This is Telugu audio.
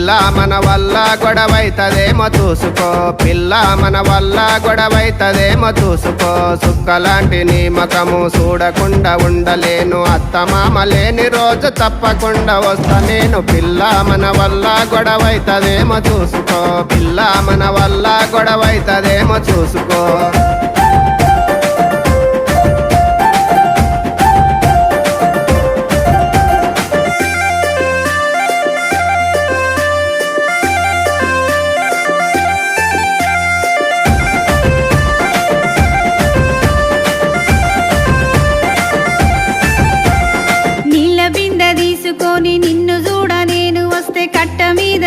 పిల్ల మన వల్ల గొడవైతదేమో చూసుకో, పిల్ల మన వల్ల గొడవైతదేమో చూసుకో. సుక్కలాంటి నీ ముఖము చూడకుండా ఉండలేను, అత్తమామ లేని రోజు తప్పకుండా వస్తా నేను. పిల్ల మన వల్ల గొడవైతదేమో చూసుకో, పిల్ల మన వల్ల గొడవైతదేమో చూసుకో.